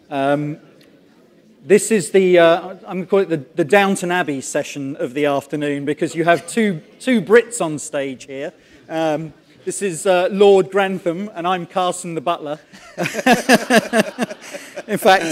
This is the, I'm going to call it the Downton Abbey session of the afternoon, because you have two Brits on stage here. This is Lord Grantham, and I'm Carson the butler. In fact,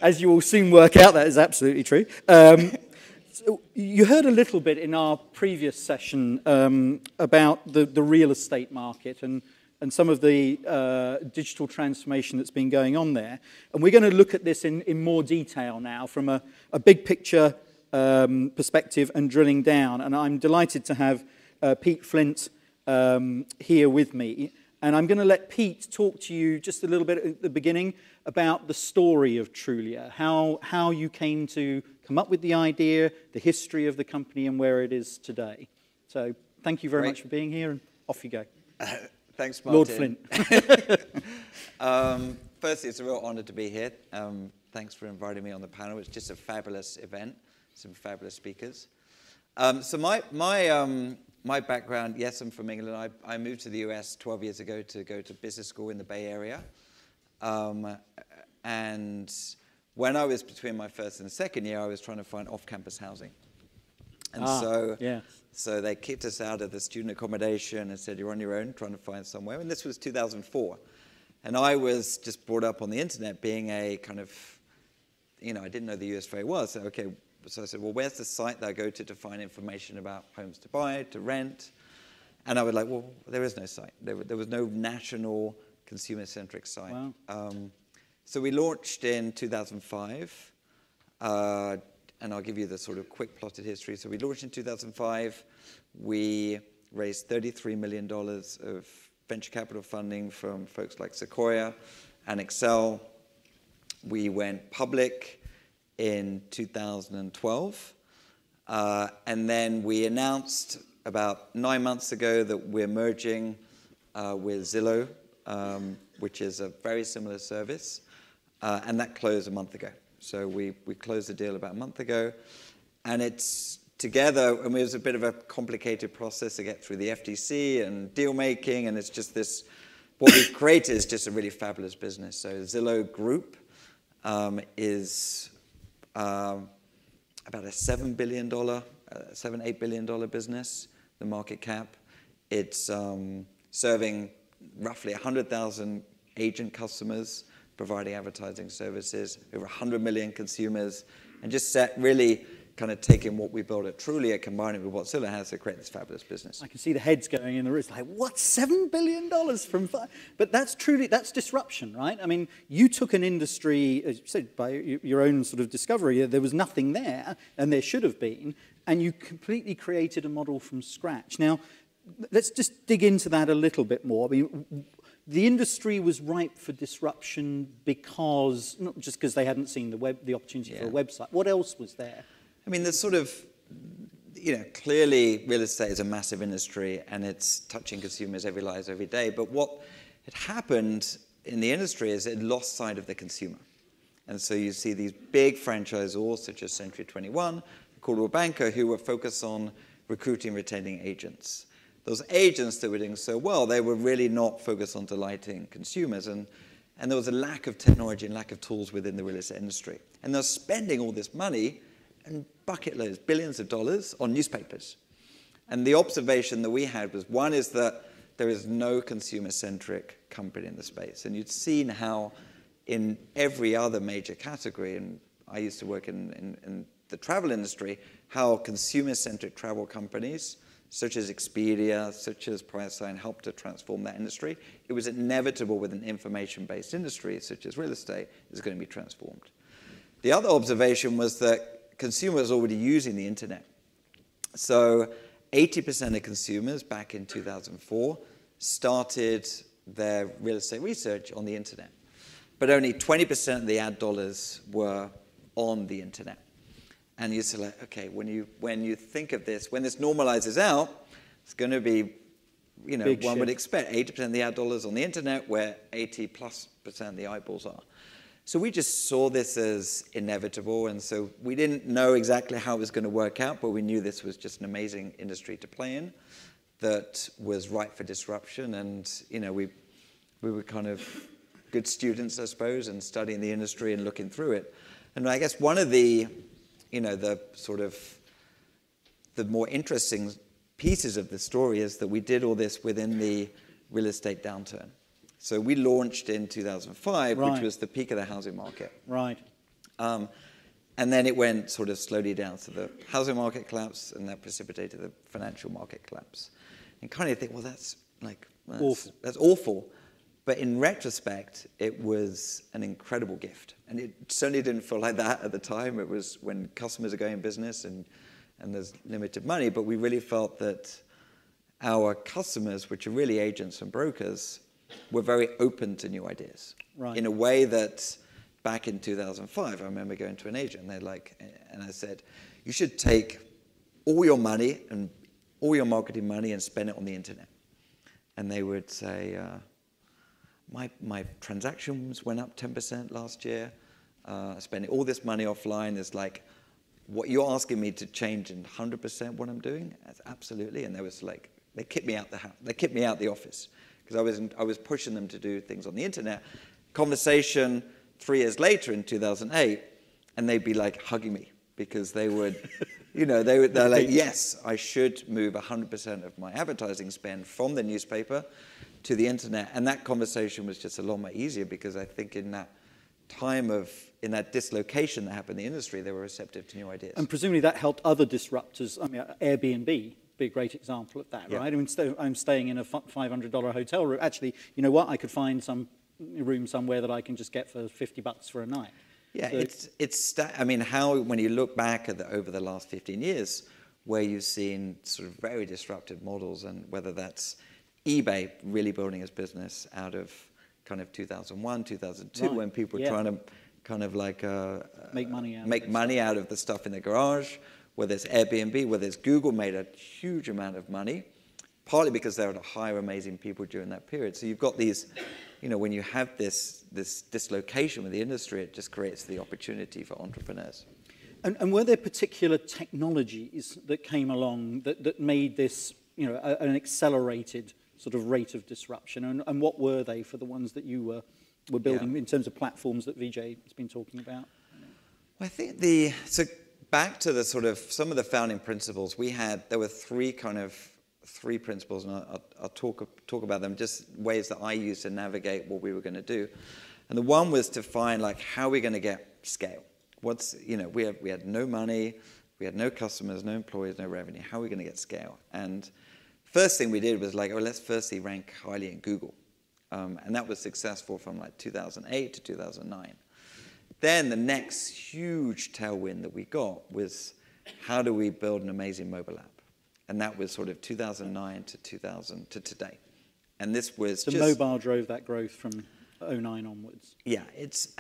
as you will soon work out, that is absolutely true. So you heard a little bit in our previous session about the real estate market and some of the digital transformation that's been going on there. And we're going to look at this in more detail now from a big picture perspective and drilling down. And I'm delighted to have Pete Flint here with me. And I'm going to let Pete talk to you just a little bit at the beginning about the story of Trulia, how you came to come up with the idea, the history of the company, and where it is today. So thank you very much for being here, and off you go. Thanks, Martin. Lord Flint. Firstly, it's a real honor to be here. Thanks for inviting me on the panel. It's just a fabulous event, some fabulous speakers. So my background, yes, I'm from England. I moved to the US 12 years ago to go to business school in the Bay Area. And when I was between my first and second year, I was trying to find off-campus housing. And so they kicked us out of the student accommodation and said, you're on your own trying to find somewhere. And this was 2004. And I was just brought up on the internet being a kind of, I didn't know the US very well. So, so I said, well, where's the site that I go to find information about homes to buy, to rent? And I was like, well, there is no site. There was no national consumer-centric site. Wow. So we launched in 2005. And I'll give you the sort of quick plotted history. So we launched in 2005. We raised $33 million of venture capital funding from folks like Sequoia and Excel. We went public in 2012. And then we announced about 9 months ago that we're merging with Zillow, which is a very similar service. And that closed a month ago. So we closed the deal about a month ago, and it's together, I mean, it was a bit of a complicated process to get through the FTC and deal making, and it's just this, what we've created is just a really fabulous business. So Zillow Group is about a $8 billion business, the market cap. It's serving roughly 100,000 agent customers, providing advertising services, over 100 million consumers, and just really kind of taking what we built at Trulia, combining with what Zillow has to create this fabulous business. I can see the heads going in the room. It's like, what, $7 billion from 5? But that's disruption, right? I mean, you took an industry, as you said, by your own sort of discovery, there was nothing there, and there should have been, and you completely created a model from scratch. Now, let's just dig into that a little bit more. I mean, the industry was ripe for disruption because, not just because they hadn't seen the opportunity for a website. What else was there? I mean, there's sort of, clearly real estate is a massive industry and it's touching consumers' every lives every day. But what had happened in the industry is it lost sight of the consumer. And so you see these big franchisors such as Century 21, Coldwell Banker, who were focused on recruiting and retaining agents. Those agents that were doing so well, they were really not focused on delighting consumers. And there was a lack of technology and lack of tools within the real estate industry. And they're spending all this money and bucket loads, billions of dollars on newspapers. And the observation that we had was, one is that there is no consumer-centric company in the space. And you'd seen how in every other major category, and I used to work in the travel industry, how consumer-centric travel companies such as Expedia, such as Priceline, helped to transform that industry. It was inevitable with an information-based industry, such as real estate, is going to be transformed. The other observation was that consumers were already using the internet. So 80% of consumers back in 2004 started their real estate research on the internet. But only 20% of the ad dollars were on the internet. And you're sort of like, okay, when you think of this, when this normalizes out, it's going to be, one would expect 80% of the ad dollars on the internet, where 80+% of the eyeballs are. So we just saw this as inevitable, and so we didn't know exactly how it was going to work out, but we knew this was just an amazing industry to play in that was ripe for disruption, and we were kind of good students, I suppose, and studying the industry and looking through it. And I guess one of the, the sort of the more interesting pieces of the story is that we did all this within the real estate downturn. So we launched in 2005, right. which was the peak of the housing market. Right. And then it went sort of slowly down. So the housing market collapsed, and that precipitated the financial market collapse. And kind of think, well, that's awful. That's awful. But in retrospect, it was an incredible gift. And it certainly didn't feel like that at the time. It was when customers are going business and there's limited money. But we really felt that our customers, which are really agents and brokers, were very open to new ideas. Right. In a way that back in 2005, I remember going to an agent, and I said, you should take all your money and all your marketing money and spend it on the internet. And they would say, my transactions went up 10% last year. Spending all this money offline is like, what you're asking me to change in 100% what I'm doing? That's absolutely. And they kicked me out the house. They kicked me out the office because I was pushing them to do things on the internet. Conversation 3 years later in 2008, and they'd be like hugging me because they would, they're like, yes, I should move 100% of my advertising spend from the newspaper to the internet. And that conversation was just a lot more easier because I think in that time in that dislocation that happened in the industry, they were receptive to new ideas. And presumably that helped other disruptors. I mean, Airbnb be a great example of that, right? I mean, I'm staying in a $500 hotel room. Actually, you know what? I could find some room somewhere that I can just get for $50 for a night. Yeah, so when you look back over the last 15 years, where you've seen sort of very disruptive models, and whether that's eBay really building its business out of kind of 2001, 2002, right. When people were trying to kind of like make money out of the stuff in the garage, whether it's Airbnb, whether it's Google made a huge amount of money, partly because they were to hire amazing people during that period. So you've got these, when you have this dislocation with the industry, it just creates the opportunity for entrepreneurs. And were there particular technologies that came along that made this, an accelerated sort of rate of disruption? And what were they for the ones that you were building in terms of platforms that Vijay has been talking about? Well, I think so back to the sort of some of the founding principles there were three principles, and I'll talk about them, just ways that I used to navigate what we were going to do. And the one was to find how we're going to get scale. We had no money, we had no customers, no employees, no revenue. How are we going to get scale? And first thing we did was let's firstly rank highly in Google. And that was successful from 2008 to 2009. Then the next huge tailwind that we got was how do we build an amazing mobile app? And that was sort of 2009 to 2000 to today. And this was mobile drove that growth from 2009 onwards. Yeah, it's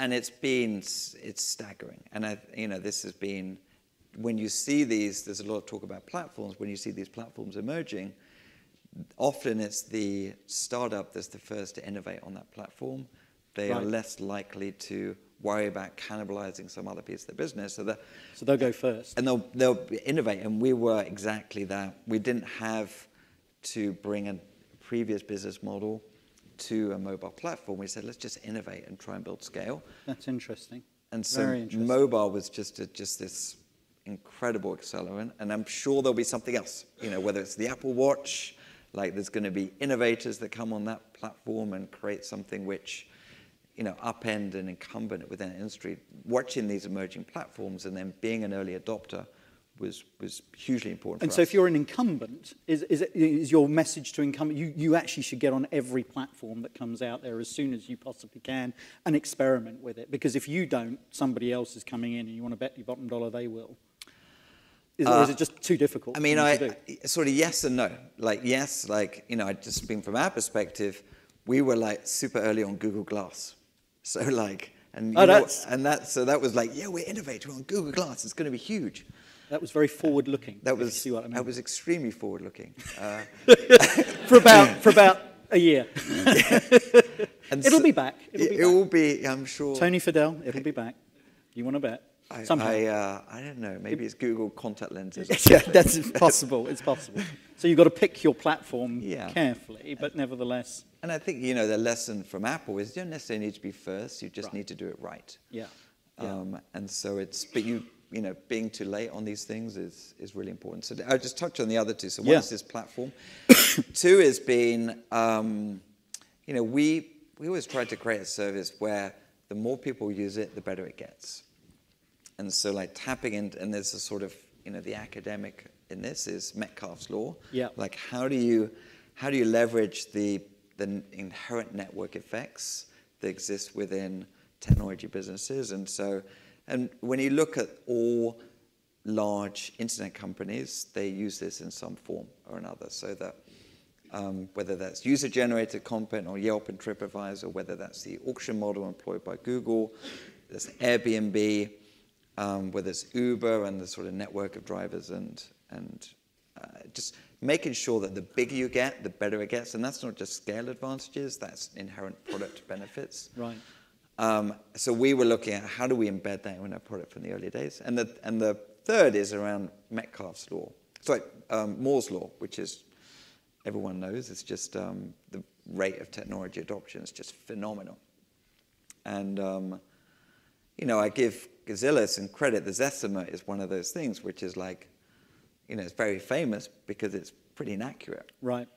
staggering. And this has been, when you see there's a lot of talk about platforms. When you see these platforms emerging, often it's the startup that's the first to innovate on that platform. They are less likely to worry about cannibalizing some other piece of the business. So they'll go first. And they'll innovate. And we were exactly that. We didn't have to bring a previous business model to a mobile platform. We said, let's just innovate and try and build scale. That's interesting. And so mobile was just this incredible accelerant. And I'm sure there'll be something else, whether it's the Apple Watch, there's going to be innovators that come on that platform and create something which, upend an incumbent within an industry. Watching these emerging platforms and then being an early adopter was hugely important for us. And so if you're an incumbent, is your message to incumbent, you actually should get on every platform that comes out there as soon as you possibly can and experiment with it? Because if you don't, somebody else is coming in and you want to bet your bottom dollar they will. Or is it just too difficult? I mean, sort of yes and no. Yes, just being from our perspective, we were super early on Google Glass. So that was we're innovating on Google Glass. It's going to be huge. That was very forward-looking. That was extremely forward-looking. for about a year. And it'll be back. It will be, I'm sure. Tony Fidel, it'll be back. You want to bet? somehow. I don't know. Maybe it's Google contact lenses. Yeah, that's possible. It's possible. So you've got to pick your platform carefully, but nevertheless. And I think, you know, the lesson from Apple is you don't necessarily need to be first. You just need to do it right. Yeah. And so but you know, being too late on these things is really important. So I'll just touch on the other two. So one is this platform. Two is being, you know, we always try to create a service where the more people use it, the better it gets. And so like tapping in, and there's a sort of, you know, the academic in this is Metcalfe's law. Yeah. Like how do you leverage the inherent network effects that exist within technology businesses? And when you look at all large internet companies, they use this in some form or another. So that whether that's user-generated content or Yelp and TripAdvisor, whether that's the auction model employed by Google, there's Airbnb, whether it's Uber and the sort of network of drivers and just making sure that the bigger you get, the better it gets. And that's not just scale advantages, that's inherent product benefits. Right. So we were looking at how do we embed that in our product from the early days. And the third is around Metcalfe's law. Sorry, Moore's law, which is, everyone knows, it's just the rate of technology adoption is just phenomenal. And, you know, I give Gazilla some credit. The Zesima is one of those things which is like, you know, it's very famous because it's pretty inaccurate. Right.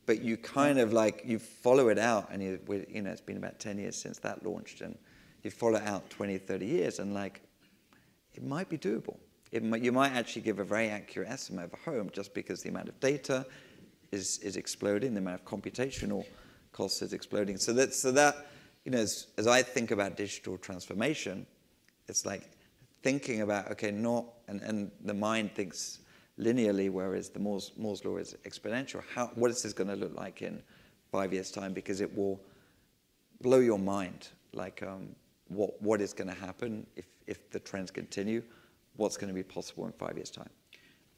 But you kind of like, you follow it out, and you know, it's been about 10 years since that launched, and you follow it out 20, 30 years, and like, it might be doable. You might actually give a very accurate estimate of a home just because the amount of data is exploding, the amount of computational cost is exploding. So that you know, as I think about digital transformation, it's like thinking about, okay, and the mind thinks linearly, whereas the Moore's law is exponential. What is this going to look like in 5 years' time? Because it will blow your mind, like what is going to happen if the trends continue, what's going to be possible in 5 years' time.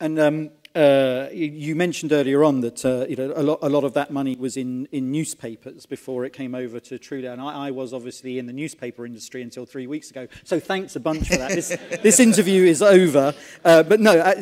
And you mentioned earlier on that you know, a lot of that money was in newspapers before it came over to Trulia, and I was obviously in the newspaper industry until 3 weeks ago. So thanks a bunch for that. This interview is over, but no.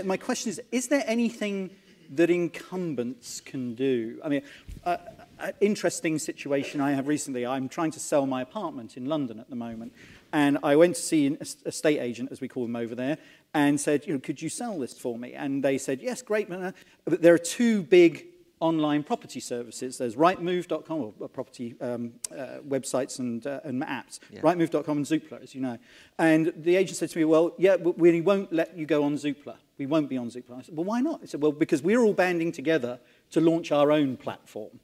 My question is there anything that incumbents can do? I mean, an interesting situation I have recently. I'm trying to sell my apartment in London at the moment. And I went to see an estate agent, as we call them over there, and said, you know, could you sell this for me? And they said, yes, great. But there are two big online property services. There's Rightmove.com, or property websites and apps. Yeah. Rightmove.com and Zoopla, as you know. And the agent said to me, well, yeah, we won't let you go on Zoopla. We won't be on Zoopla. I said, well, why not? He said, well, because we're all banding together to launch our own platform.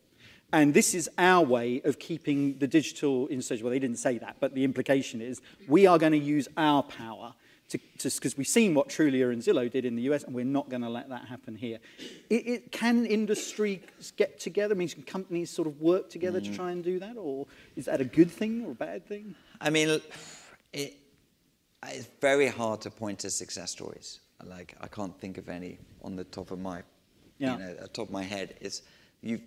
And this is our way of keeping the digital industry. Well, they didn't say that, but the implication is we are going to use our power because we've seen what Trulia and Zillow did in the US, and we're not going to let that happen here. Can industry get together? I mean, can companies sort of work together to try and do that? Or is that a good thing or a bad thing? I mean, it's very hard to point to success stories. Like, I can't think of any on the top of my, top of my head. It's, you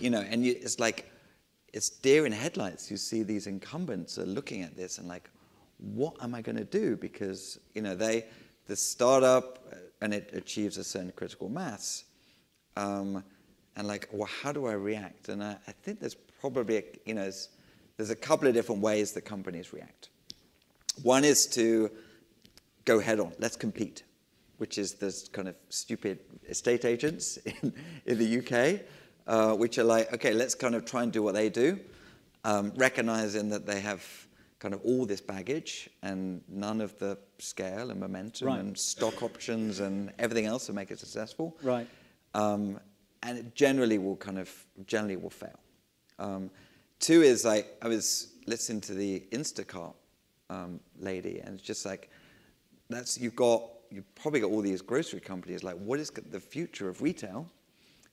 know, and it's like, it's deer in headlights. You see these incumbents are looking at this and like, what am I going to do? Because, you know, the startup, and it achieves a certain critical mass, and like, well, how do I react? And I think there's probably, you know, there's a couple of different ways that companies react. One is to go head on, let's compete, which is this kind of stupid estate agents in the UK, which are like, okay, let's kind of try and do what they do, recognizing that they have kind of all this baggage and none of the scale and momentum and stock options and everything else to make it successful. Right. And it generally will fail. Two is like, I was listening to the Instacart lady, and it's just like, you've probably got all these grocery companies, like, what is the future of retail?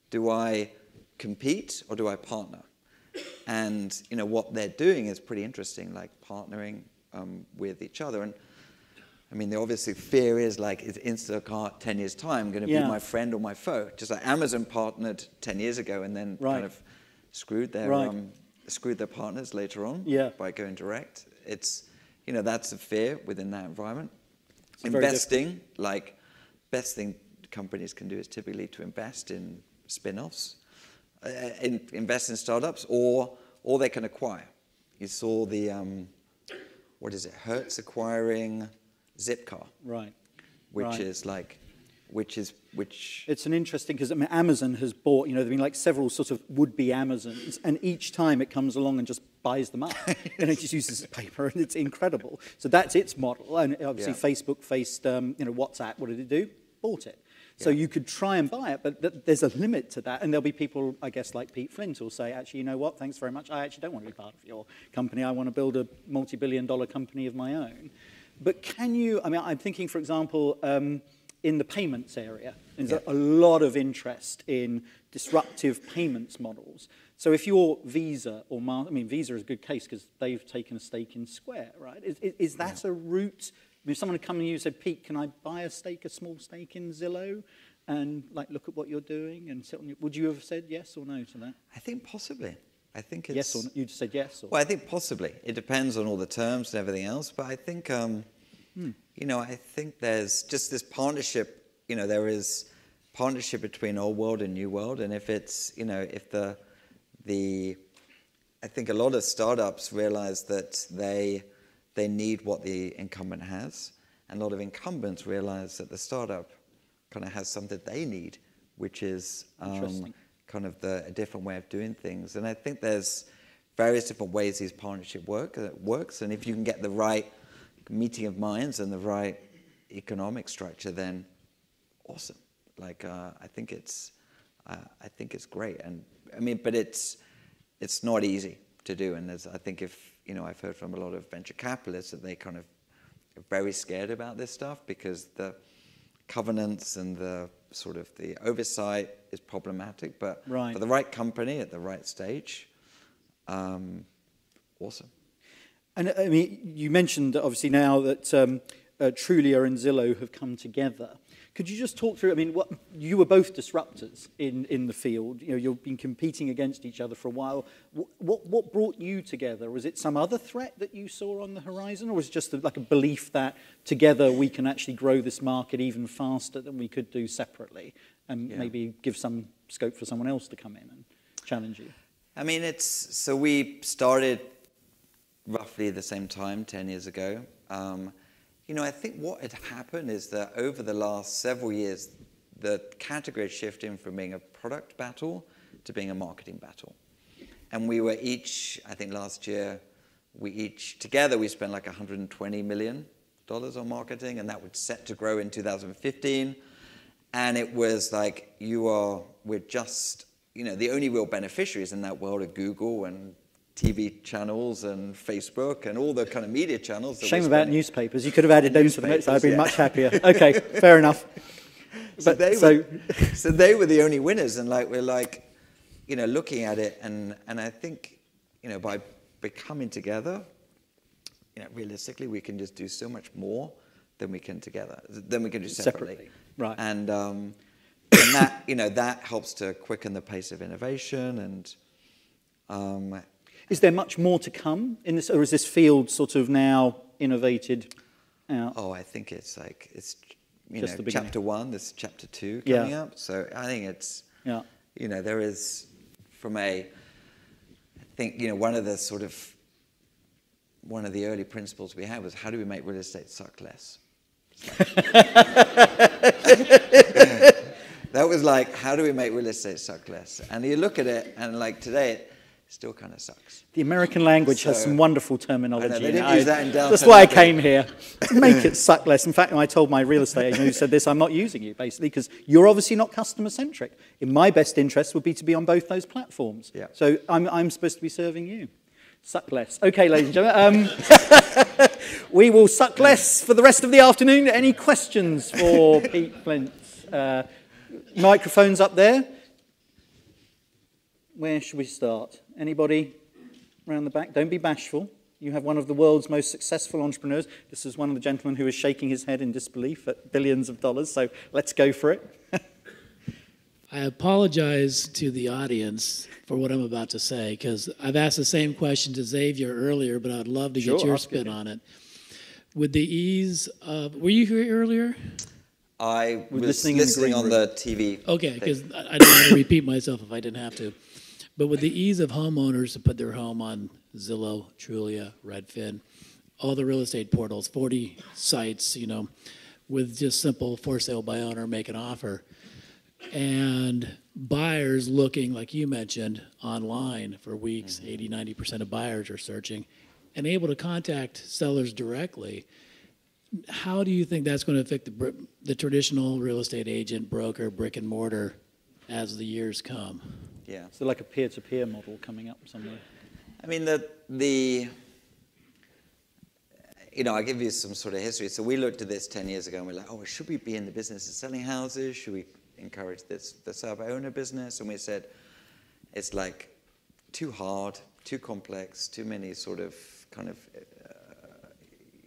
Do I compete or do I partner? And, you know, what they're doing is pretty interesting, like partnering with each other. And, I mean, the obviously fear is, like, is Instacart 10 years' time going to be my friend or my foe? Just like Amazon partnered 10 years ago and then kind of screwed their partners later on by going direct. that's a fear within that environment. It's Investing, like, best thing companies can do is typically to invest in spin-offs, invest in startups, or they can acquire. You saw the, what is it, Hertz acquiring Zipcar. Right. Which is like, It's an interesting, because I mean, Amazon has bought, there have been like several sort of would-be Amazons, and each time it comes along and just buys them up, and it just uses paper, and it's incredible. So that's its model, and obviously Facebook faced, WhatsApp. What did it do? Bought it. So you could try and buy it, but there's a limit to that, and there'll be people, I guess, like Pete Flint, who'll say, actually, you know what? Thanks very much. I actually don't want to be part of your company. I want to build a multi-billion-dollar company of my own. But can you? I mean, I'm thinking, for example. In the payments area, there's a lot of interest in disruptive payments models. So if you're Visa or Visa is a good case because they've taken a stake in Square, right? Is that a route? I mean, if someone had come to you and said, Pete, can I buy a small stake in Zillow and like look at what you're doing and sit on your, would you have said yes or no to that? I think possibly. I think it's... Yes or no? You just said yes? Or? Well, I think possibly. It depends on all the terms and everything else, but I think... I think there's just this partnership, there is partnership between old world and new world. And if it's, if I think a lot of startups realize that they need what the incumbent has. And a lot of incumbents realize that the startup kind of has something they need, which is kind of a different way of doing things. And I think there's various different ways these partnerships works. And if you can get the right meeting of minds and the right economic structure, then awesome. Like I think it's great, and I mean, but it's not easy to do. And I think if I've heard from a lot of venture capitalists that they kind of are very scared about this stuff because the covenants and the sort of the oversight is problematic. But for the right company at the right stage, awesome. And I mean, you mentioned obviously now that Trulia and Zillow have come together. Could you just talk through? I mean, you were both disruptors in the field. You've been competing against each other for a while. What brought you together? Was it some other threat that you saw on the horizon, or was it just like a belief that together we can actually grow this market even faster than we could do separately, and maybe give some scope for someone else to come in and challenge you? I mean, so we started roughly the same time, 10 years ago. I think what had happened is that over the last several years, the category is shifting from being a product battle to being a marketing battle. And we were each, I think last year, together we spent like $120 million on marketing, and that was set to grow in 2015. And it was like, we're just, the only real beneficiaries in that world are Google and TV channels and Facebook and all the kind of media channels. Shame about newspapers. You could have added those to the mix. I'd been much happier. Okay, fair enough. So they were the only winners, and like we're like, looking at it, and I think, by coming together, realistically, we can just do so much more than we can together, than we can do separately. Right. And that that helps to quicken the pace of innovation and. Is there much more to come in this, or is this field sort of now innovated out? Oh, I think it's Just the chapter 1, this is chapter 2 coming up. So I think it's there is I think one of the early principles we had was, how do we make real estate suck less? That was like, how do we make real estate suck less? And you look at it, and like today, it still kind of sucks. The American language has some wonderful terminology. I know, they didn't use that in Downtown. That's why I came here, to make it suck less. In fact, I told my real estate agent who said this, I'm not using you, basically, because you're obviously not customer-centric. In my best interest would be to be on both those platforms. Yeah. So I'm supposed to be serving you. Suck less. Okay, ladies and gentlemen. We will suck less for the rest of the afternoon. Any questions for Pete Flint? Microphones up there. Where should we start? Anybody around the back? Don't be bashful. You have one of the world's most successful entrepreneurs. This is one of the gentlemen who is shaking his head in disbelief at billions of dollars, so let's go for it. I apologize to the audience for what I'm about to say, because I've asked the same question to Xavier earlier, but I'd love to get your spin on it. with the ease of, were you here earlier? I was listening listening in the on green the TV. Okay, because I don't want to repeat myself if I didn't have to. But with the ease of homeowners to put their home on Zillow, Trulia, Redfin, all the real estate portals, 40 sites, with just simple for sale by owner, make an offer. And buyers looking, like you mentioned, online for weeks, 80, 90% of buyers are searching, and able to contact sellers directly. How do you think that's going to affect the traditional real estate agent, broker, brick and mortar as the years come? Yeah. So like a peer-to-peer model coming up somewhere. I mean, I'll give you some sort of history. So we looked at this 10 years ago and we're like, oh, should we be in the business of selling houses? Should we encourage the sale by owner business? And we said, it's like too hard, too complex, too many sort of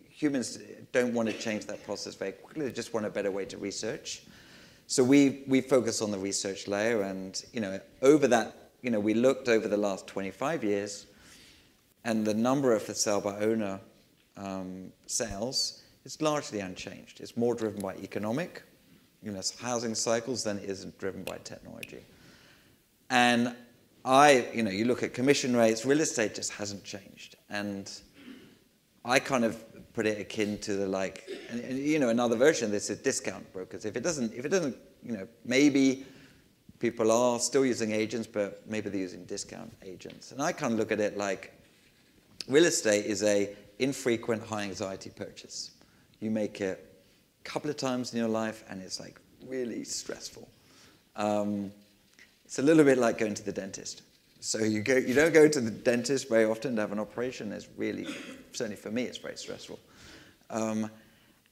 humans don't want to change that process very quickly. They just want a better way to research. So we focus on the research layer, and over that, we looked over the last 25 years, and the number of for sale by owner sales is largely unchanged. It's more driven by economic, housing cycles than it is driven by technology. And you look at commission rates, real estate just hasn't changed, and I kind of put it akin to another version of this is discount brokers. If it doesn't, maybe people are still using agents, but maybe they're using discount agents. And I kind of look at it like real estate is a infrequent, high anxiety purchase. You make it a couple of times in your life, and it's like really stressful. It's a little bit like going to the dentist. So you don't go to the dentist very often to have an operation. It's really, certainly for me, it's very stressful. And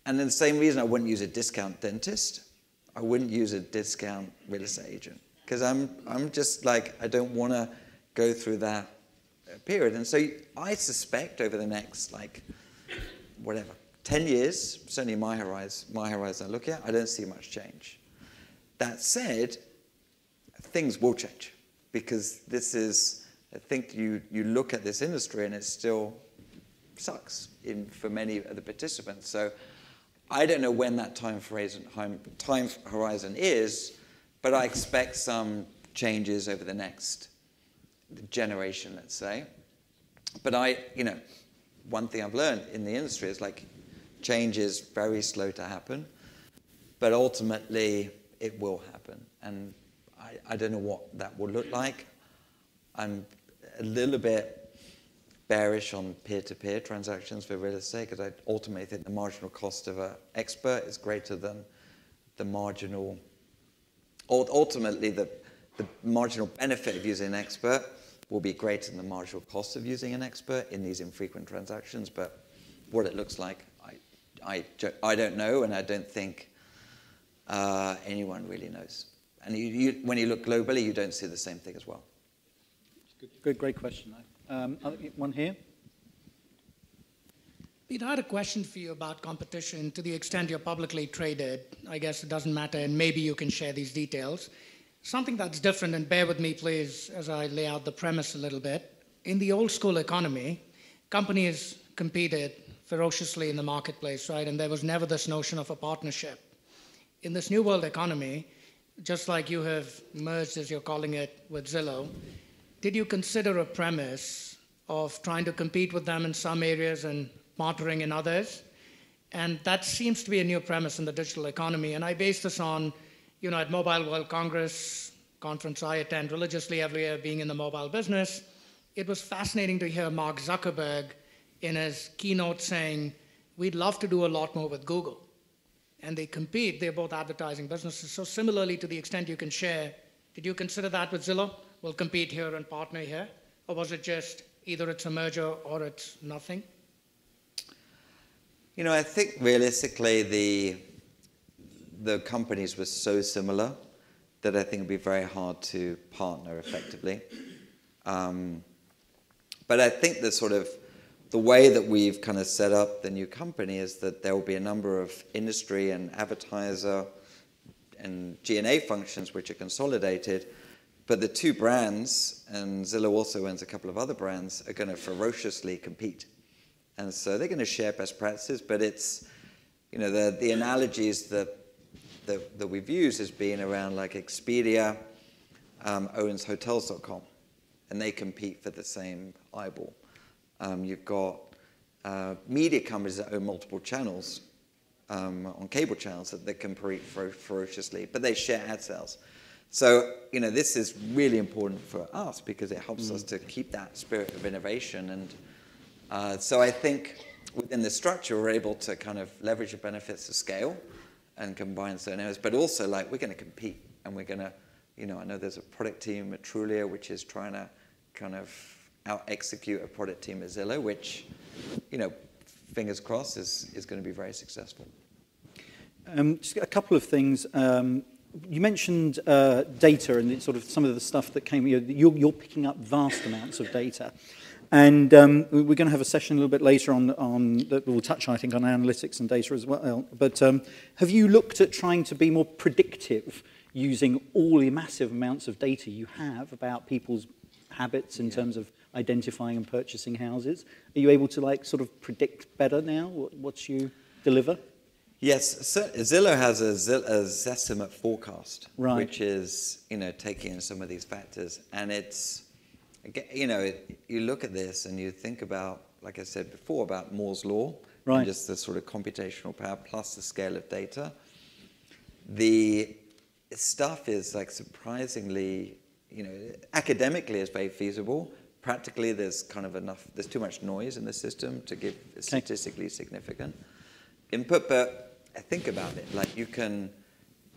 then the same reason I wouldn't use a discount dentist, I wouldn't use a discount real estate agent, because I'm just like, I don't want to go through that period. And so I suspect over the next 10 years, certainly my horizon I look at, I don't see much change. That said, things will change. Because this is, I think you look at this industry and it still sucks for many of the participants. So I don't know when that time horizon is, but I expect some changes over the next generation, let's say. But one thing I've learned in the industry is change is very slow to happen, but ultimately it will happen. And I don't know what that will look like. I'm a little bit bearish on peer-to-peer transactions for real estate, because I ultimately think the marginal cost of an expert is greater than the marginal, ultimately the marginal benefit of using an expert will be greater than the marginal cost of using an expert in these infrequent transactions. But what it looks like, I don't know, and I don't think anyone really knows. And when you look globally, you don't see the same thing as well. Great question. One here. Pete, I had a question for you about competition. To the extent you're publicly traded, I guess it doesn't matter, and maybe you can share these details. Something that's different, and bear with me, please, as I lay out the premise a little bit. In the old school economy, companies competed ferociously in the marketplace, right? And there was never this notion of a partnership. In this new world economy, just like you have merged, as you're calling it, with Zillow, did you consider a premise of trying to compete with them in some areas and partnering in others? And that seems to be a new premise in the digital economy. And I base this on, at Mobile World Congress, conference I attend religiously every year, being in the mobile business, it was fascinating to hear Mark Zuckerberg in his keynote saying, we'd love to do a lot more with Google. And they compete, they're both advertising businesses. So similarly, to the extent you can share, did you consider that with Zillow? We'll compete here and partner here? Or was it just either it's a merger or it's nothing? I think realistically the companies were so similar that I think it'd be very hard to partner effectively. But I think the way that we've kind of set up the new company is that there will be a number of industry and advertiser and G&A functions which are consolidated, but the two brands, and Zillow also owns a couple of other brands, are going to ferociously compete. And so they're going to share best practices, but it's, the analogies that we've used has been around like Expedia owns Hotels.com, and they compete for the same eyeball. You've got media companies that own multiple channels on cable channels that compete ferociously, but they share ad sales. So, this is really important for us because it helps us to keep that spirit of innovation. And so I think within the structure, we're able to kind of leverage the benefits of scale and combine certain areas, but also like we're going to compete and we're going to, I know there's a product team at Trulia which is trying to kind of out-execute a product team at Zillow, which, fingers crossed, is going to be very successful. Just a couple of things. You mentioned data and sort of some of the stuff that came. You're picking up vast amounts of data, and we're going to have a session a little bit later on that will touch, I think, on analytics and data as well. But have you looked at trying to be more predictive using all the massive amounts of data you have about people's habits in terms of identifying and purchasing houses? Are you able to sort of predict better now what you deliver? Yes, so Zillow has a Zestimate forecast, right, which is, taking in some of these factors. And it's, you look at this and you think about, like I said before, about Moore's Law, right, and just the sort of computational power plus the scale of data. The stuff is like surprisingly, academically it's very feasible. Practically, there's too much noise in the system to give statistically significant input, but I think about it, like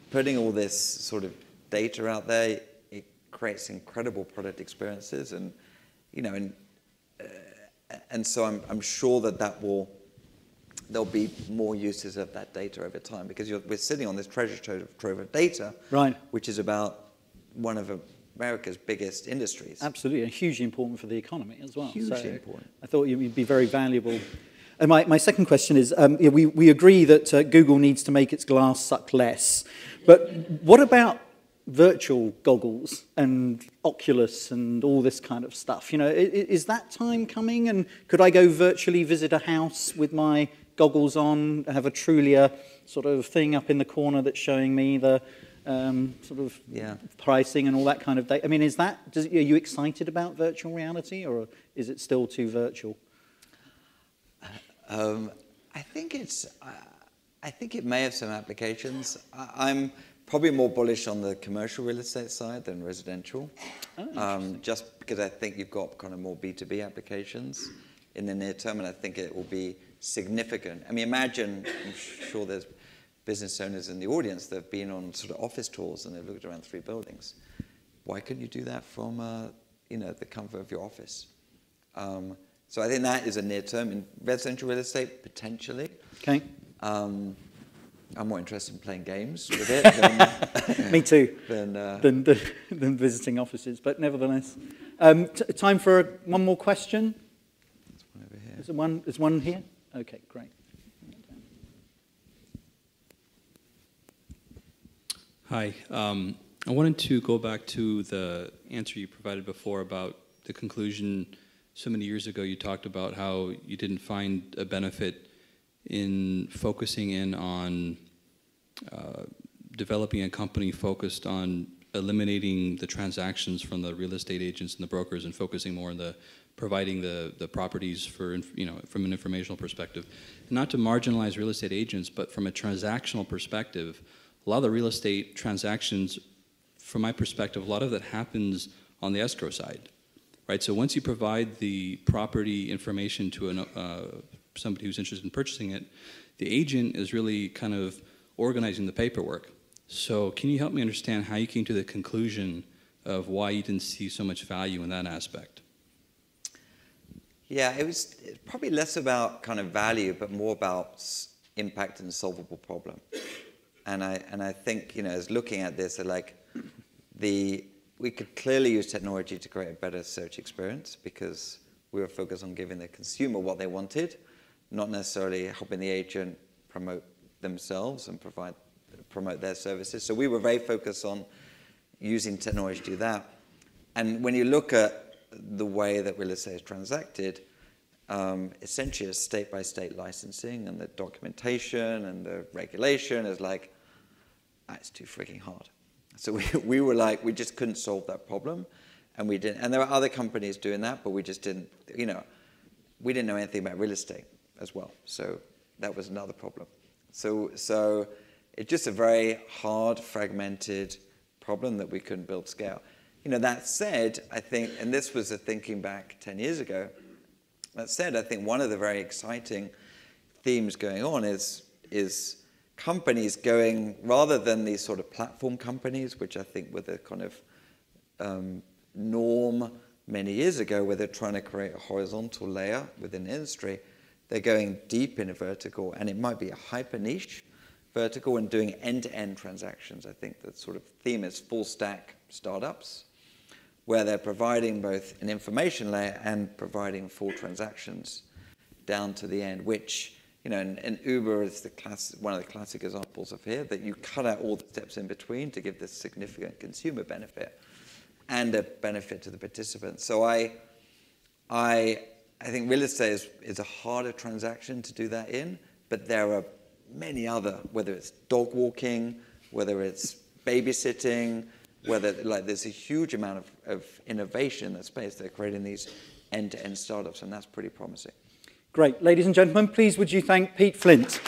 putting all this sort of data out there, it creates incredible product experiences, and so I'm sure there'll be more uses of that data over time, because we're sitting on this treasure trove of data, right, which is about one of America's biggest industries. Absolutely, and hugely important for the economy as well. Hugely important. I thought you'd be very valuable. And my second question is, we agree that Google needs to make its glass suck less, but what about virtual goggles and Oculus and all this kind of stuff? Is that time coming? And could I go virtually visit a house with my goggles on, have a Trulia sort of thing up in the corner that's showing me the sort of pricing and all that kind of data? I mean, are you excited about virtual reality, or is it still too virtual? I think it may have some applications. I'm probably more bullish on the commercial real estate side than residential, just because I think you've got kind of more B2B applications in the near term, and I think it will be significant. I mean, imagine, I'm sure there's business owners in the audience that have been on sort of office tours and they've looked around 3 buildings. Why couldn't you do that from the comfort of your office? So I think that is a near term. In residential real estate, potentially. Okay. I'm more interested in playing games with it than me too. than visiting offices, but nevertheless. Time for one more question. There's one over here. Is one here? Okay, great. Hi. I wanted to go back to the answer you provided before about the conclusion. So many years ago, you talked about how you didn't find a benefit in focusing in on developing a company focused on eliminating the transactions from the real estate agents and the brokers and focusing more on providing the properties for, from an informational perspective. Not to marginalize real estate agents, but from a transactional perspective, a lot of the real estate transactions, from my perspective, a lot of that happens on the escrow side. Right, so once you provide the property information to somebody who's interested in purchasing it, the agent is really kind of organizing the paperwork. So can you help me understand how you came to the conclusion of why you didn't see so much value in that aspect? Yeah, it was probably less about kind of value, but more about impact and solvable problem. And I think, as looking at this, we could clearly use technology to create a better search experience because we were focused on giving the consumer what they wanted, not necessarily helping the agent promote themselves and promote their services. So we were very focused on using technology to do that. And when you look at the way that real estate is transacted, essentially a state-by-state licensing, and the documentation and the regulation is like, it's too freaking hard. So we were like, we just couldn't solve that problem, and we didn't. And there were other companies doing that, but we just didn't, we didn't know anything about real estate as well. So that was another problem. So it's just a very hard, fragmented problem that we couldn't build scale. That said, I think, and this was a thinking back 10 years ago, that said, I think one of the very exciting themes going on is companies going, rather than these sort of platform companies, which I think were the kind of norm many years ago, where they're trying to create a horizontal layer within the industry, they're going deep in a vertical, and it might be a hyper niche vertical, and doing end-to-end transactions. I think the sort of theme is full stack startups, where they're providing both an information layer and providing full transactions down to the end, which, and Uber is one of the classic examples of here, that you cut out all the steps in between to give this significant consumer benefit and a benefit to the participants. So I think real estate is a harder transaction to do that in, but there are many other, whether it's dog walking, whether it's babysitting, whether there's a huge amount of innovation in that space. They're creating these end-to-end startups, and that's pretty promising. Great. Ladies and gentlemen, please would you thank Pete Flint.